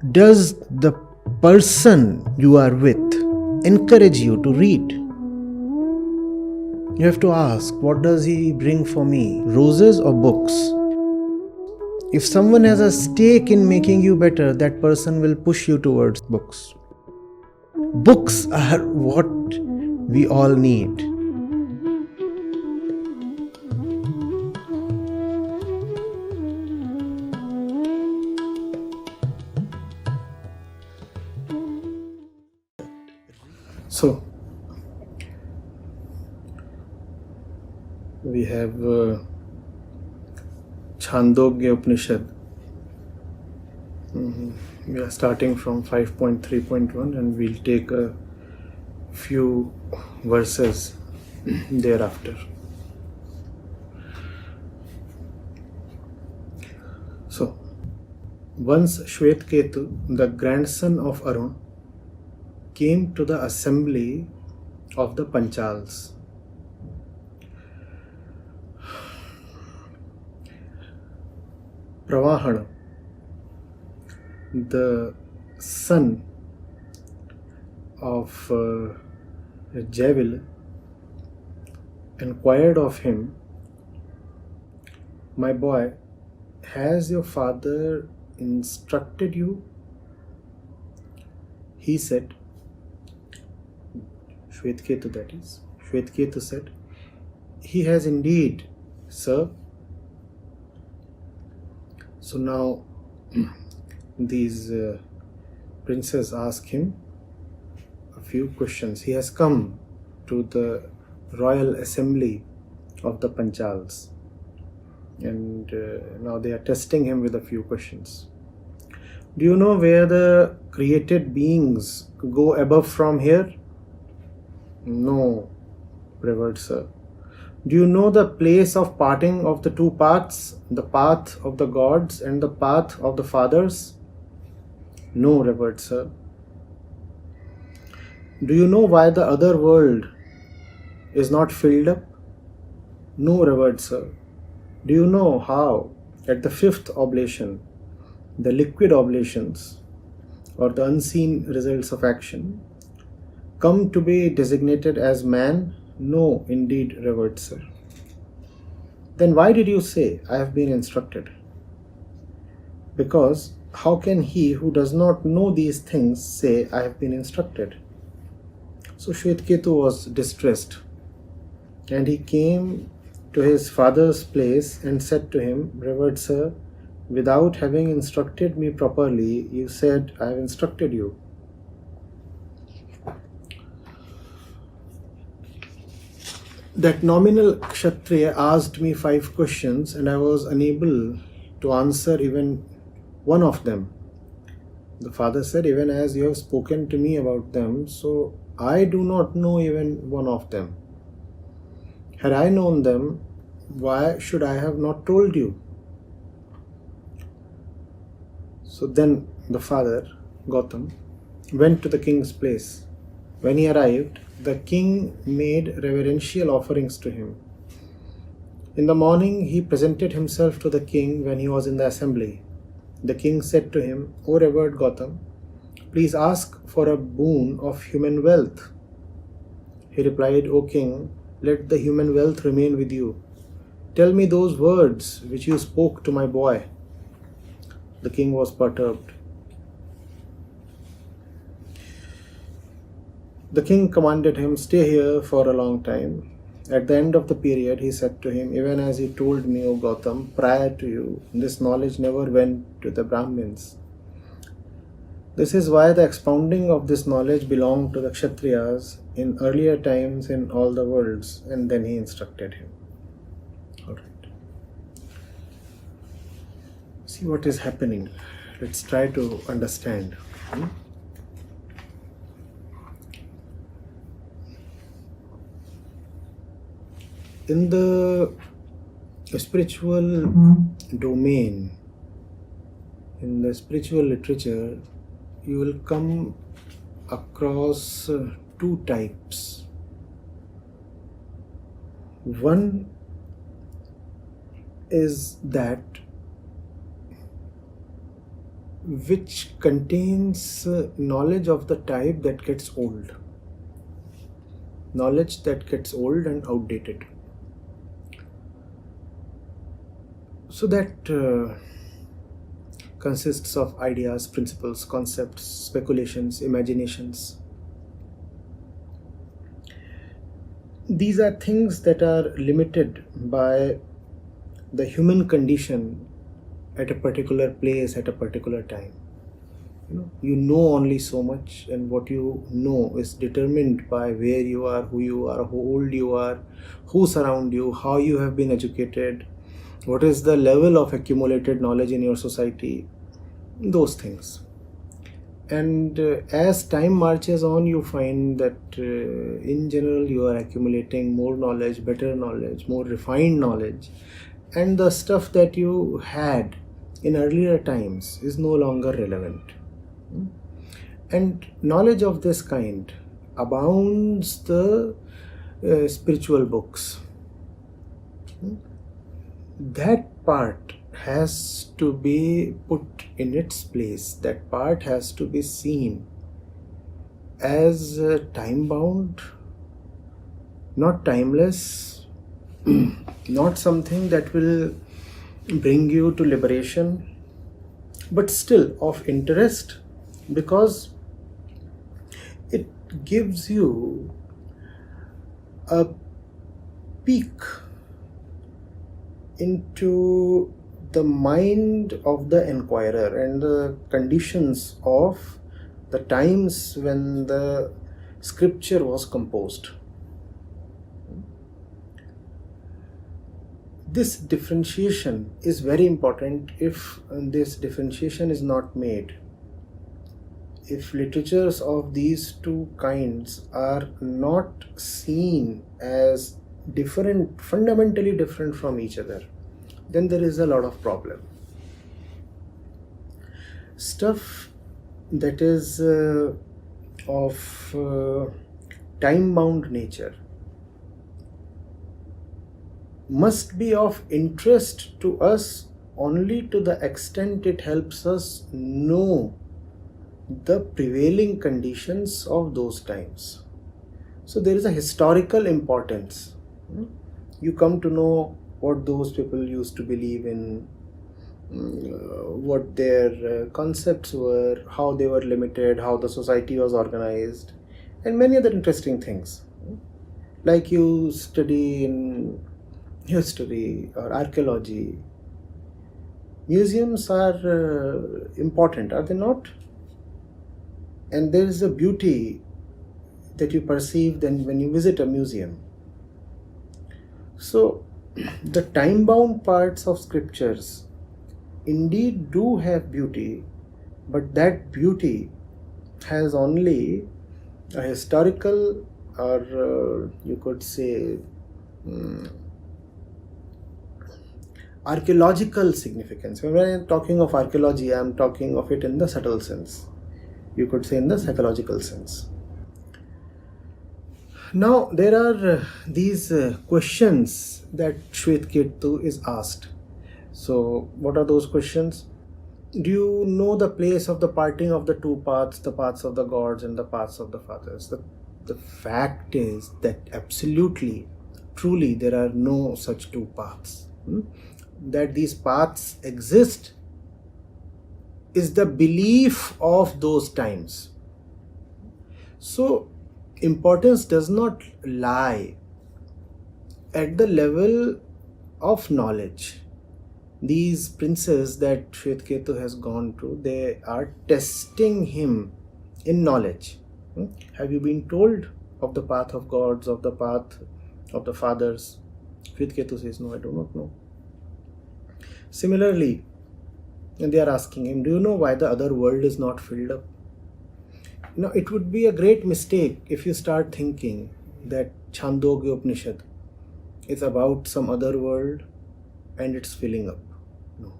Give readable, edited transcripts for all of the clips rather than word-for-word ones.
does the person you are with encourage you to read? You have to ask, what does he bring for me? Roses or books? If someone has a stake in making you better, that person will push you towards books. Books are what we all need. So, we have Chandogya Upanishad. We are starting from 5.3.1 and we'll take a few verses thereafter. So, once Shvetketu, the grandson of Arun, came to the assembly of the Panchals. Pravahana, the son of Jaivil, inquired of him, "My boy, has your father instructed you?" He said, Shvetketu that is, Shvetketu said, "He has indeed, sir." So now these princes ask him a few questions. He has come to the royal assembly of the Panchals and now they are testing him with a few questions. "Do you know where the created beings go above from here?" "No, revered sir." "Do you know the place of parting of the two paths, the path of the gods and the path of the fathers?" "No, revered sir." "Do you know why the other world is not filled up?" "No, revered sir." "Do you know how, at the fifth oblation, the liquid oblations, or the unseen results of action, come to be designated as man?" "No, indeed, revered sir." "Then why did you say, 'I have been instructed'?" "Because how can he who does not know these things say, 'I have been instructed'?" So Shvetketu was distressed and he came to his father's place and said to him, "Revered sir, without having instructed me properly, you said, 'I have instructed you.'" That nominal Kshatriya asked me 5 questions and I was unable to answer even one of them. The father said, "Even as you have spoken to me about them, so I do not know even one of them. Had I known them, why should I have not told you?" So then the father, Gautam, went to the king's place. When he arrived, the king made reverential offerings to him. In the morning, he presented himself to the king when he was in the assembly. The king said to him, "O revered Gautam, please ask for a boon of human wealth." He replied, "O king, let the human wealth remain with you. Tell me those words which you spoke to my boy." The king was perturbed. The king commanded him, "Stay here for a long time." At the end of the period, he said to him, "Even as you told me, O Gautam, prior to you, this knowledge never went to the Brahmins. This is why the expounding of this knowledge belonged to the Kshatriyas in earlier times in all the worlds." And then he instructed him. Alright. See what is happening. Let's try to understand. In the spiritual domain, in the spiritual literature, you will come across 2 types. One is that which contains knowledge of the type that gets old. Knowledge that gets old and outdated. So that consists of ideas, principles, concepts, speculations, imaginations. These are things that are limited by the human condition at a particular place, at a particular time. You know only so much, and what you know is determined by where you are, how old you are, who surround you, how you have been educated, what is the level of accumulated knowledge in your society, those things. And as time marches on, you find that in general you are accumulating more knowledge, better knowledge, more refined knowledge, and the stuff that you had in earlier times is no longer relevant. And knowledge of this kind abounds the spiritual books. That part has to be put in its place. That part has to be seen as time bound, not timeless, not something that will bring you to liberation, but still of interest, because it gives you a peek into the mind of the inquirer and the conditions of the times when the scripture was composed. This differentiation is very important. If this differentiation is not made, if literatures of these two kinds are not seen as different, fundamentally different from each other, then there is a lot of problem. Stuff that is of time-bound nature must be of interest to us only to the extent it helps us know the prevailing conditions of those times. So there is a historical importance. You come to know what those people used to believe in, what their concepts were, how they were limited, how the society was organized, and many other interesting things. Like you study in history or archaeology, museums are important, are they not? And there is a beauty that you perceive then when you visit a museum. So the time-bound parts of scriptures indeed do have beauty, but that beauty has only a historical, or you could say archaeological significance. When I am talking of archaeology, I am talking of it in the subtle sense. You could say in the psychological sense. Now there are these questions that Shvetketu is asked. So what are those questions? Do you know the place of the parting of the two paths, the paths of the gods and the paths of the fathers? The fact is that absolutely, truly there are no such two paths. That these paths exist is the belief of those times. So importance does not lie at the level of knowledge. These princes that Shvetketu has gone to, they are testing him in knowledge. Have you been told of the path of gods, of the path of the fathers? Shvetketu says, no, I do not know. Similarly, and they are asking him, do you know why the other world is not filled up? Now, it would be a great mistake if you start thinking that Chandogya Upanishad is about some other world and it's filling up. No.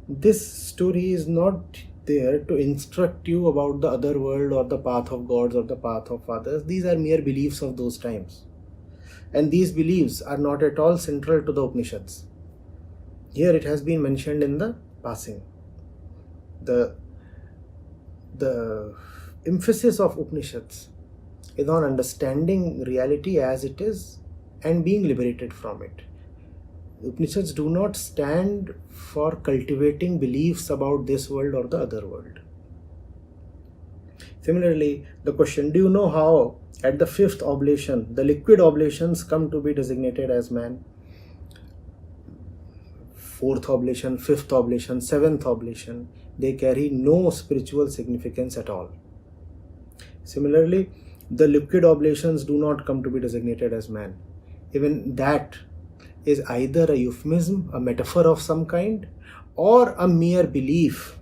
This story is not there to instruct you about the other world or the path of gods or the path of fathers. These are mere beliefs of those times. And these beliefs are not at all central to the Upanishads. Here it has been mentioned in the passing. The emphasis of Upanishads is on understanding reality as it is and being liberated from it. Upanishads do not stand for cultivating beliefs about this world or the other world. Similarly, the question, do you know how at the fifth oblation, the liquid oblations come to be designated as man? Fourth oblation, fifth oblation, seventh oblation, they carry no spiritual significance at all. Similarly, the liquid oblations do not come to be designated as man. Even that is either a euphemism, a metaphor of some kind, or a mere belief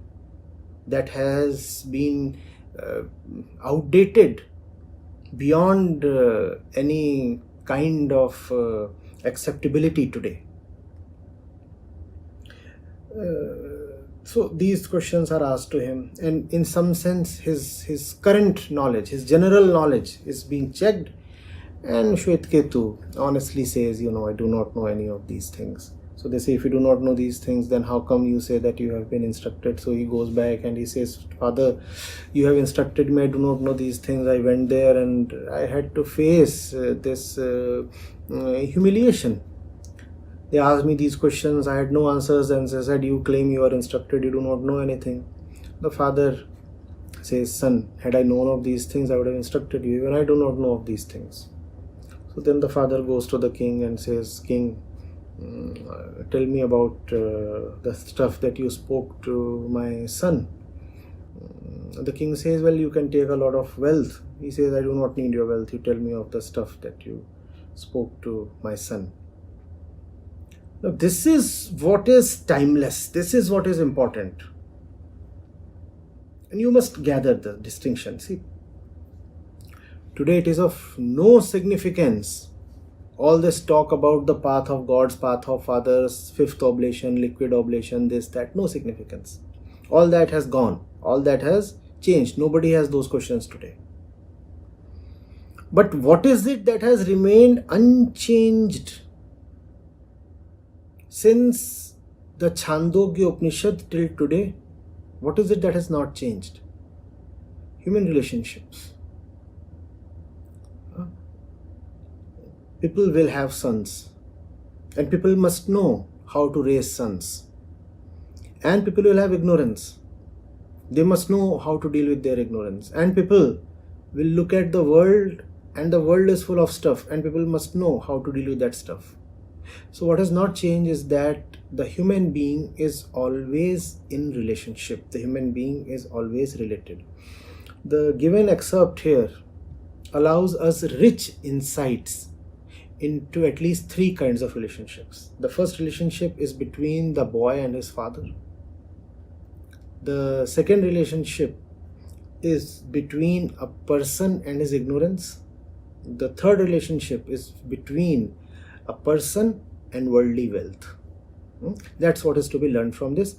that has been outdated beyond any kind of acceptability today. So these questions are asked to him, and in some sense his current knowledge, his general knowledge is being checked, and Shvetketu honestly says, I do not know any of these things. So they say, if you do not know these things, then how come you say that you have been instructed? So he goes back and he says, Father, you have instructed me, I do not know these things. I went there and I had to face this humiliation. They asked me these questions, I had no answers, and they said, you claim you are instructed, you do not know anything. The father says, son, had I known of these things, I would have instructed you. Even I do not know of these things. So then the father goes to the king and says, King, tell me about the stuff that you spoke to my son. The king says, well, you can take a lot of wealth. He says, I do not need your wealth. You tell me of the stuff that you spoke to my son. Now, this is what is timeless. This is what is important. And you must gather the distinction. See, today it is of no significance. All this talk about the path of gods, path of fathers, fifth oblation, liquid oblation, this, that, no significance. All that has gone. All that has changed. Nobody has those questions today. But what is it that has remained unchanged since the Chandogya Upanishad till today? What is it that has not changed? Human relationships. People will have sons, and people must know how to raise sons. And people will have ignorance. They must know how to deal with their ignorance. And people will look at the world, and the world is full of stuff, and people must know how to deal with that stuff. So what has not changed is that the human being is always in relationship. The human being is always related. The given excerpt here allows us rich insights into at least three kinds of relationships. The first relationship is between the boy and his father. The second relationship is between a person and his ignorance. The third relationship is between a person and worldly wealth. That's what is to be learned from this.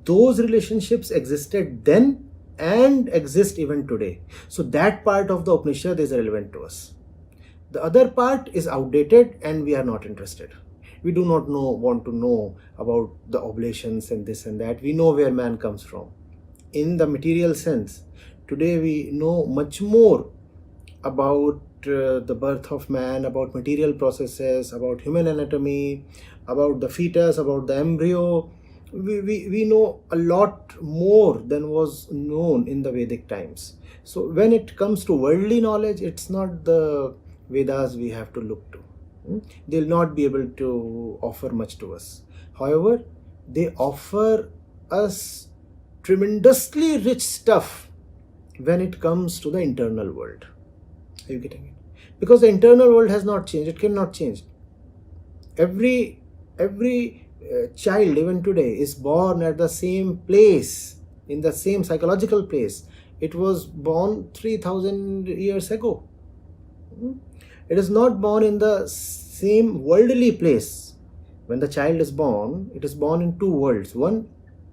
Those relationships existed then and exist even today. So that part of the Upanishad is relevant to us. The other part is outdated and we are not interested. We do not want to know about the oblations and this and that. We know where man comes from. In the material sense, today we know much more about the birth of man, about material processes, about human anatomy, about the fetus, about the embryo. We know a lot more than was known in the Vedic times. So when it comes to worldly knowledge, it's not the Vedas we have to look to. They'll not be able to offer much to us. However, they offer us tremendously rich stuff when it comes to the internal world. Are you getting it? Because the internal world has not changed. It cannot change. Every child even today is born at the same place, in the same psychological place. It was born 3000 years ago. It is not born in the same worldly place. When the child is born, it is born in two worlds. One,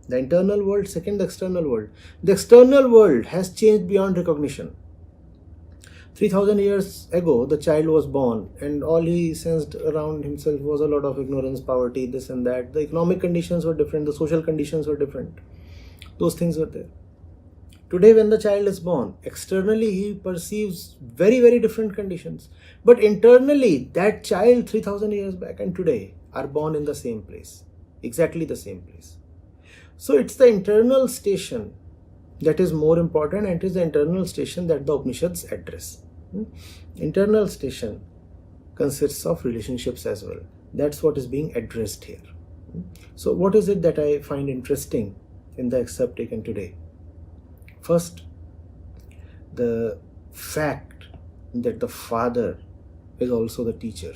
the internal world. Second, the external world. The external world has changed beyond recognition. 3000 years ago, the child was born and all he sensed around himself was a lot of ignorance, poverty, this and that. The economic conditions were different. The social conditions were different. Those things were there. Today, when the child is born, externally he perceives very, very different conditions. But internally, that child 3000 years back and today are born in the same place, exactly the same place. So it's the internal station that is more important, and it is the internal station that the Upanishads address. Internal station consists of relationships as well. That's what is being addressed here. So what is it that I find interesting in the excerpt taken today? First, the fact that the father is also the teacher.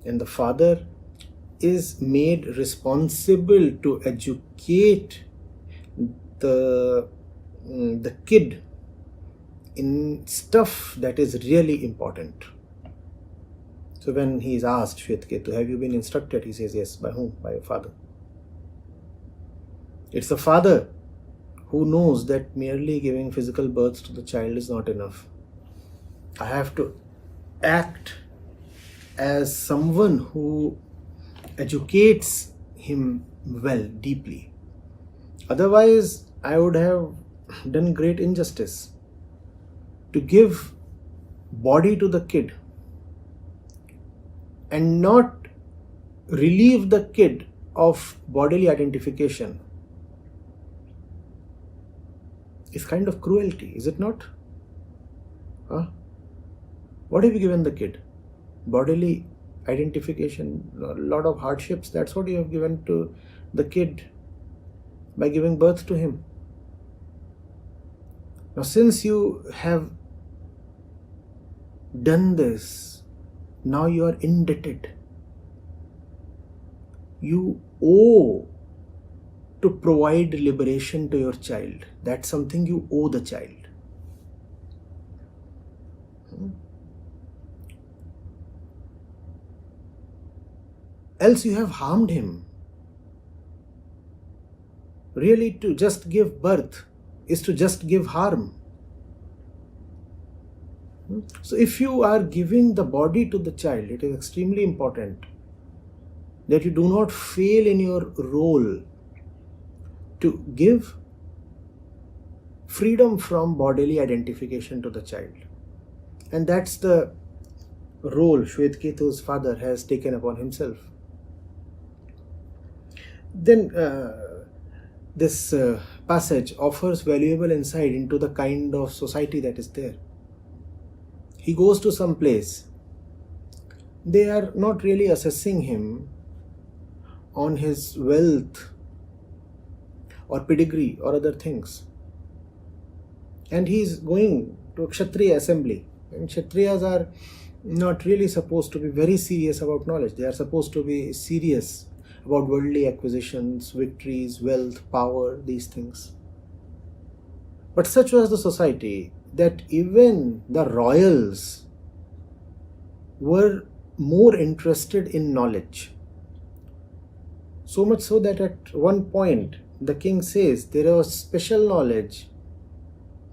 And the father is made responsible to educate the kid in stuff that is really important. So when he is asked, Shvetketu, have you been instructed? He says, yes. By whom? By your father. It's the father who knows that merely giving physical birth to the child is not enough. I have to act as someone who educates him well, deeply. Otherwise, I would have done great injustice to give body to the kid and not relieve the kid of bodily identification. It's kind of cruelty, is it not? What have you given the kid? Bodily identification, a lot of hardships. That's what you have given to the kid by giving birth to him. Now, since you have done this, now you are indebted. You owe to provide liberation to your child. That's something you owe the child. Else you have harmed him. Really, to just give birth is to just give harm. So if you are giving the body to the child, it is extremely important that you do not fail in your role to give freedom from bodily identification to the child. And that's the role Shvetketu's father has taken upon himself. Then this passage offers valuable insight into the kind of society that is there. He goes to some place. They are not really assessing him on his wealth or pedigree or other things. And he is going to a Kshatriya assembly. And Kshatriyas are not really supposed to be very serious about knowledge. They are supposed to be serious about worldly acquisitions, victories, wealth, power, these things. But such was the society that even the royals were more interested in knowledge. So much so that at one point the king says there was special knowledge.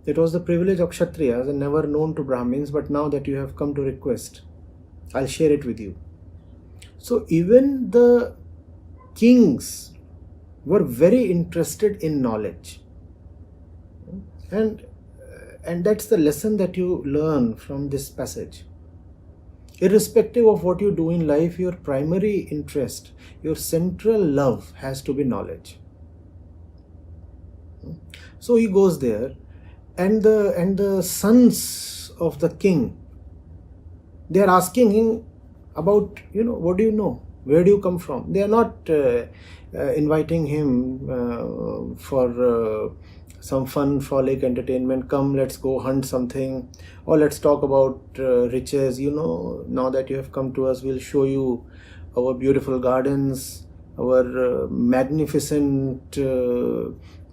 It was the privilege of Kshatriyas and never known to Brahmins, but now that you have come to request, I'll share it with you. So even the kings were very interested in knowledge. And that's the lesson that you learn from this passage. Irrespective of what you do in life, your primary interest, your central love has to be knowledge. So he goes there, and the sons of the king, they are asking him about, what do you know? Where do you come from? They are not inviting him for some fun, frolic, entertainment. Come, let's go hunt something, or let's talk about riches. Now that you have come to us, we'll show you our beautiful gardens, our magnificent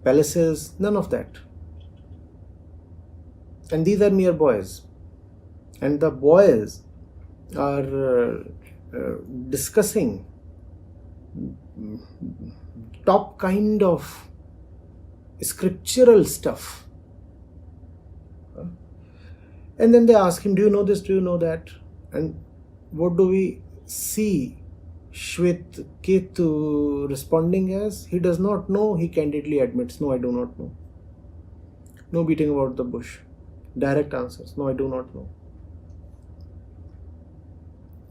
palaces. None of that. And these are mere boys. And the boys are discussing top kind of scriptural stuff. And then they ask him, do you know this, do you know that? And what do we see Shwet Ketu responding as, he does not know, he candidly admits, no, I do not know. No beating about the bush. Direct answers, no, I do not know.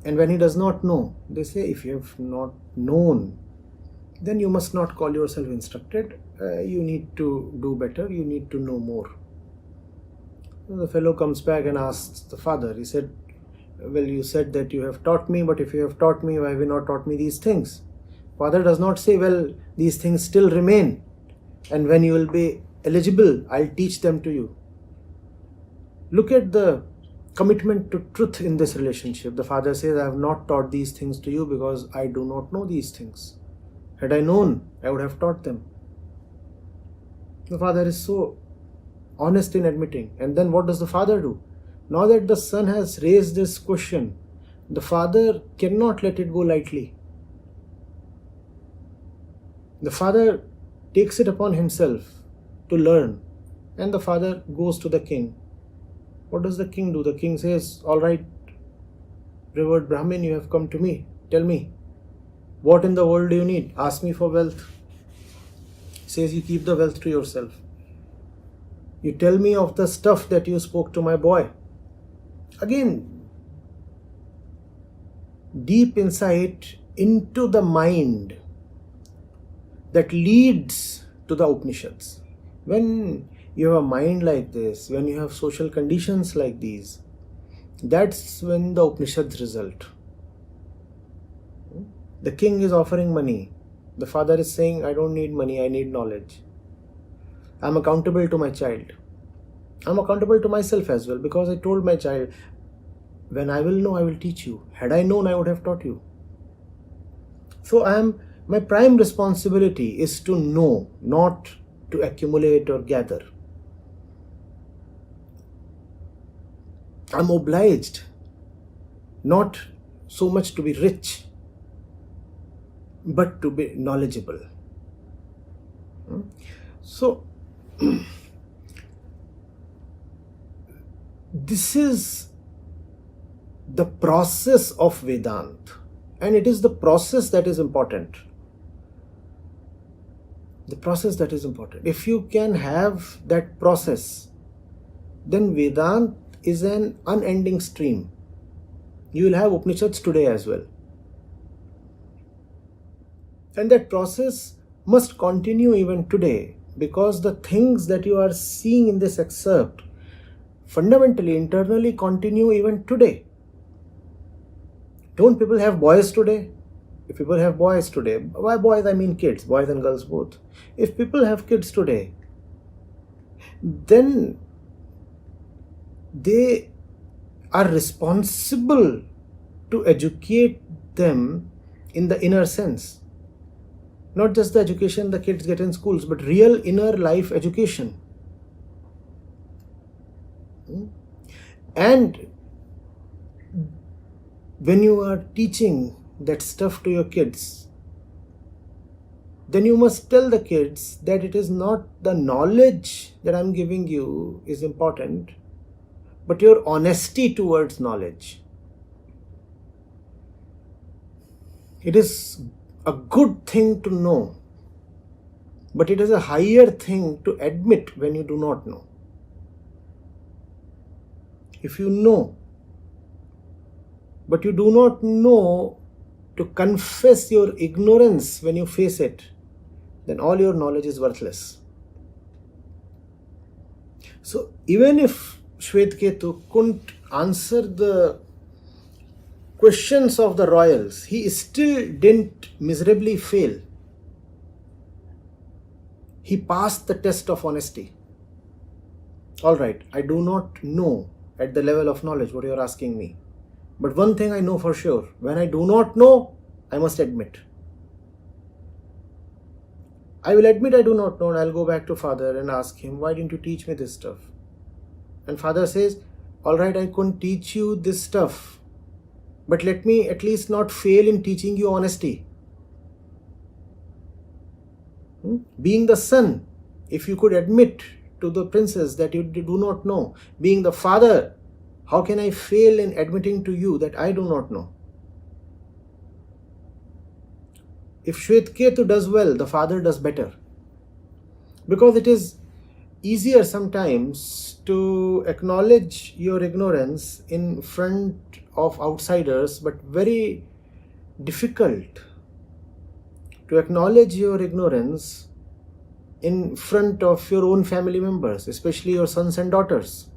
And when he does not know, they say, if you have not known, then you must not call yourself instructed. You need to do better, you need to know more. The fellow comes back and asks the father, he said, well, you said that you have taught me, but if you have taught me, why have you not taught me these things? Father does not say, well, these things still remain, and when you will be eligible, I'll teach them to you. Look at the commitment to truth in this relationship. The father says, I have not taught these things to you because I do not know these things. Had I known, I would have taught them. The father is so honest in admitting. And then what does the father do? Now that the son has raised this question, the father cannot let it go lightly. The father takes it upon himself to learn, and the father goes to the king. What does the king do? The king says, all right, revered Brahmin, you have come to me. Tell me, what in the world do you need? Ask me for wealth. He says, you keep the wealth to yourself. You tell me of the stuff that you spoke to my boy. Again, deep insight into the mind that leads to the Upanishads. When you have a mind like this, when you have social conditions like these, that's when the Upanishads result. The king is offering money. The father is saying, I don't need money, I need knowledge. I'm accountable to my child. I'm accountable to myself as well, because I told my child, when I will know, I will teach you. Had I known, I would have taught you. So my prime responsibility is to know, not to accumulate or gather. I'm obliged not so much to be rich, but to be knowledgeable. So, this is the process of Vedanta, and it is the process that is important. The process that is important. If you can have that process, then Vedanta is an unending stream. You will have Upanishads today as well. And that process must continue even today, because the things that you are seeing in this excerpt fundamentally, internally continue even today. Don't people have boys today? If people have boys today, by boys I mean kids, boys and girls both. If people have kids today, then they are responsible to educate them in the inner sense. Not just the education the kids get in schools, but real inner life education. And when you are teaching that stuff to your kids, then you must tell the kids that it is not the knowledge that I'm giving you is important, but your honesty towards knowledge. It is a good thing to know, but it is a higher thing to admit when you do not know. If you know, but you do not know to confess your ignorance when you face it, then all your knowledge is worthless. So even if Shvetketu couldn't answer the questions of the royals, he still didn't miserably fail. He passed the test of honesty. All right, I do not know at the level of knowledge what you are asking me. But one thing I know for sure, when I do not know, I must admit. I will admit I do not know, and I'll go back to father and ask him, why didn't you teach me this stuff? And father says, all right, I couldn't teach you this stuff, but let me at least not fail in teaching you honesty. Being the son, if you could admit to the princess that you do not know, being the father, how can I fail in admitting to you that I do not know? If Shvetketu does well, the father does better. Because it is easier sometimes to acknowledge your ignorance in front of outsiders, but very difficult to acknowledge your ignorance in front of your own family members, especially your sons and daughters.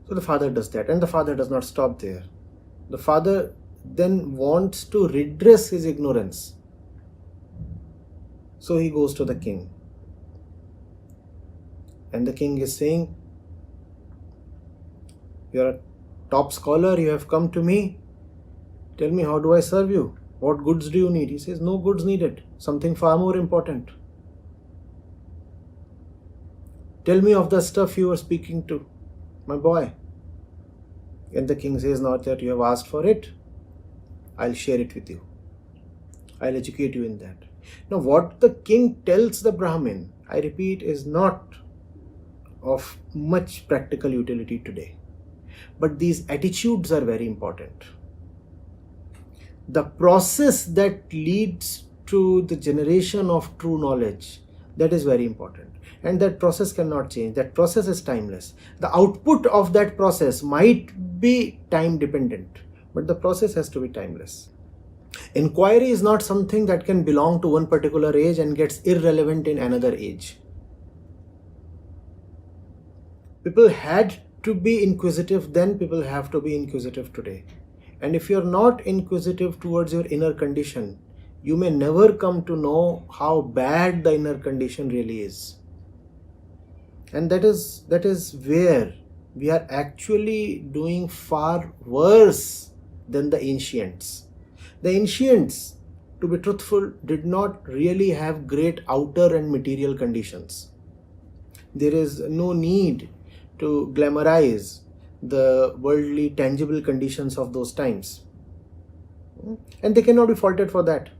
So the father does that, and the father does not stop there. The father then wants to redress his ignorance. So he goes to the king. And the king is saying, "You're a top scholar, you have come to me. Tell me, how do I serve you? What goods do you need?" He says, "No goods needed, something far more important. Tell me of the stuff you were speaking to, my boy." And the king says, "Now that you have asked for it, I'll share it with you. I'll educate you in that." Now, what the king tells the Brahmin, I repeat, is not of much practical utility today. But these attitudes are very important. The process that leads to the generation of true knowledge, that is very important. And that process cannot change. That process is timeless. The output of that process might be time dependent, but the process has to be timeless. Inquiry is not something that can belong to one particular age and gets irrelevant in another age. People had to be inquisitive then, people have to be inquisitive today. And if you're not inquisitive towards your inner condition, you may never come to know how bad the inner condition really is. And that is where we are actually doing far worse than the ancients. The ancients, to be truthful, did not really have great outer and material conditions. There is no need to glamorize the worldly, tangible conditions of those times. And they cannot be faulted for that.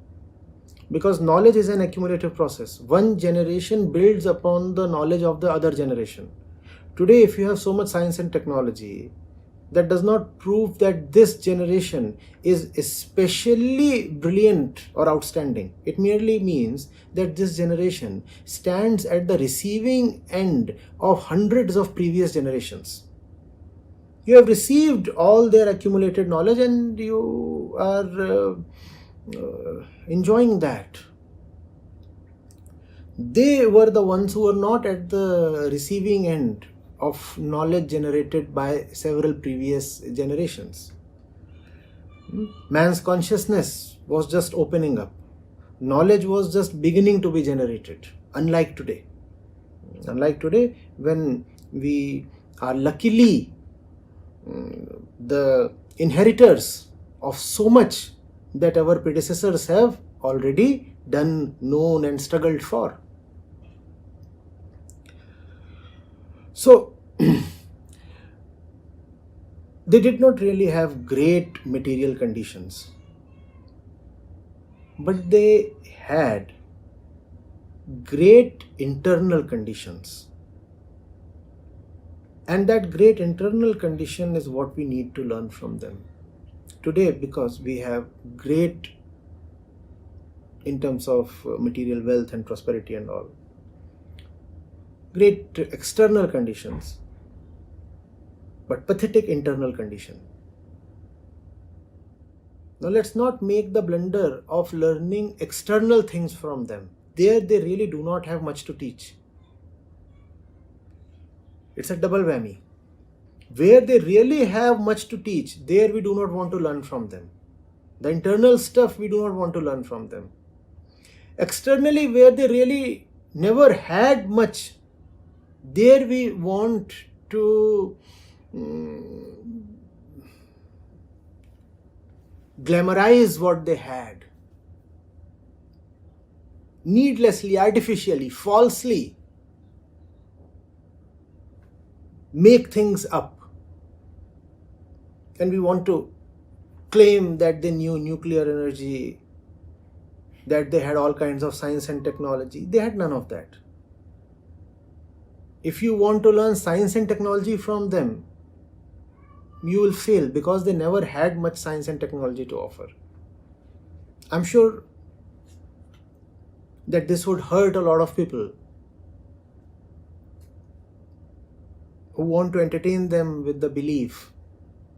Because knowledge is an accumulative process. One generation builds upon the knowledge of the other generation. Today, if you have so much science and technology, that does not prove that this generation is especially brilliant or outstanding. It merely means that this generation stands at the receiving end of hundreds of previous generations. You have received all their accumulated knowledge and you are enjoying that. They were the ones who were not at the receiving end of knowledge generated by several previous generations. Man's consciousness was just opening up. Knowledge was just beginning to be generated, unlike today. Unlike today, when we are luckily the inheritors of so much that our predecessors have already done, known, and struggled for. So, they did not really have great material conditions, but they had great internal conditions. And that great internal condition is what we need to learn from them. Today, because we have great in terms of material wealth and prosperity and all, great external conditions, but pathetic internal condition. Now let's not make the blunder of learning external things from them. There they really do not have much to teach. It's a double whammy. Where they really have much to teach, there we do not want to learn from them. The internal stuff we do not want to learn from them. Externally, where they really never had much, there we want to glamorize what they had. Needlessly, artificially, falsely make things up. And we want to claim that they knew nuclear energy, that they had all kinds of science and technology. They had none of that. If you want to learn science and technology from them, you will fail because they never had much science and technology to offer. I'm sure that this would hurt a lot of people who want to entertain them with the belief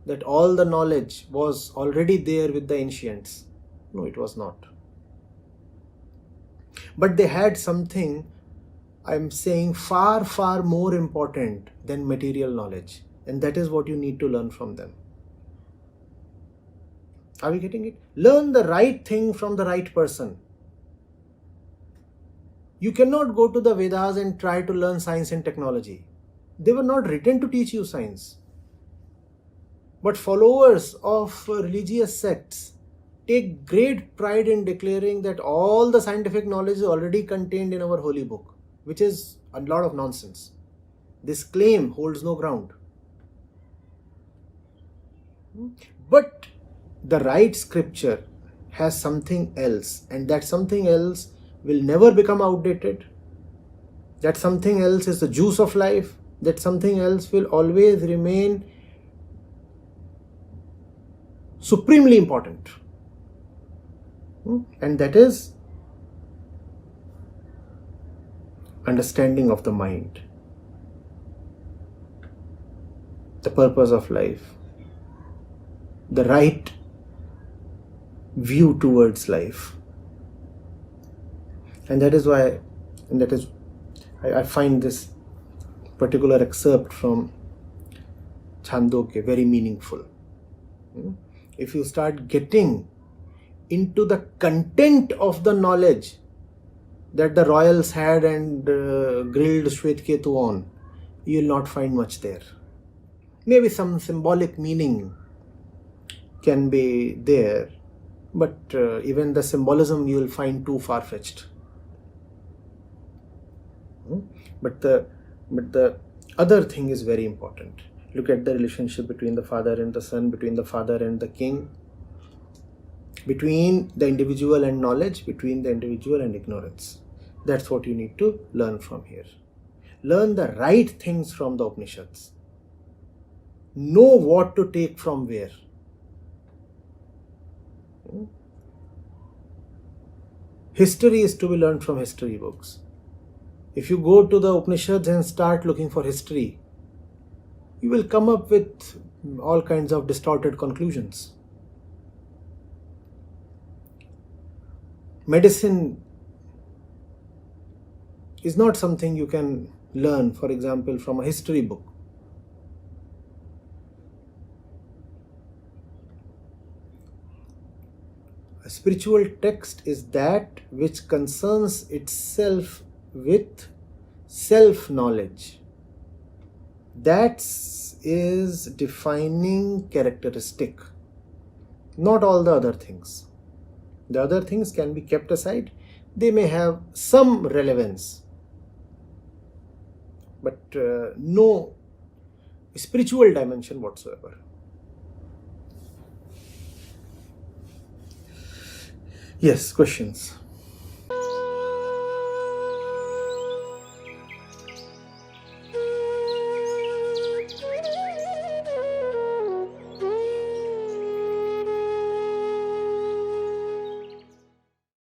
that all the knowledge was already there with the ancients. No, it was not. But they had something, I'm saying, far, far more important than material knowledge. And that is what you need to learn from them. Are we getting it? Learn the right thing from the right person. You cannot go to the Vedas and try to learn science and technology. They were not written to teach you science. But followers of religious sects take great pride in declaring that all the scientific knowledge is already contained in our holy book, which is a lot of nonsense. This claim holds no ground. But the right scripture has something else, and that something else will never become outdated. That something else is the juice of life. That something else will always remain supremely important. And that is understanding of the mind, the purpose of life, the right view towards life. And that is why, I find this particular excerpt from Chandogya very meaningful. If you start getting into the content of the knowledge that the royals had and grilled Shvetketu on, you will not find much there. Maybe some symbolic meaning can be there, but even the symbolism you will find too far-fetched. But the other thing is very important. Look at the relationship between the father and the son, between the father and the king, between the individual and knowledge, between the individual and ignorance. That's what you need to learn from here. Learn the right things from the Upanishads. Know what to take from where. History is to be learned from history books. If you go to the Upanishads and start looking for history, you will come up with all kinds of distorted conclusions. Medicine is not something you can learn, for example, from a history book. A spiritual text is that which concerns itself with self-knowledge. That is defining characteristic, not all the other things. The other things can be kept aside. They may have some relevance, but no spiritual dimension whatsoever. Yes, questions?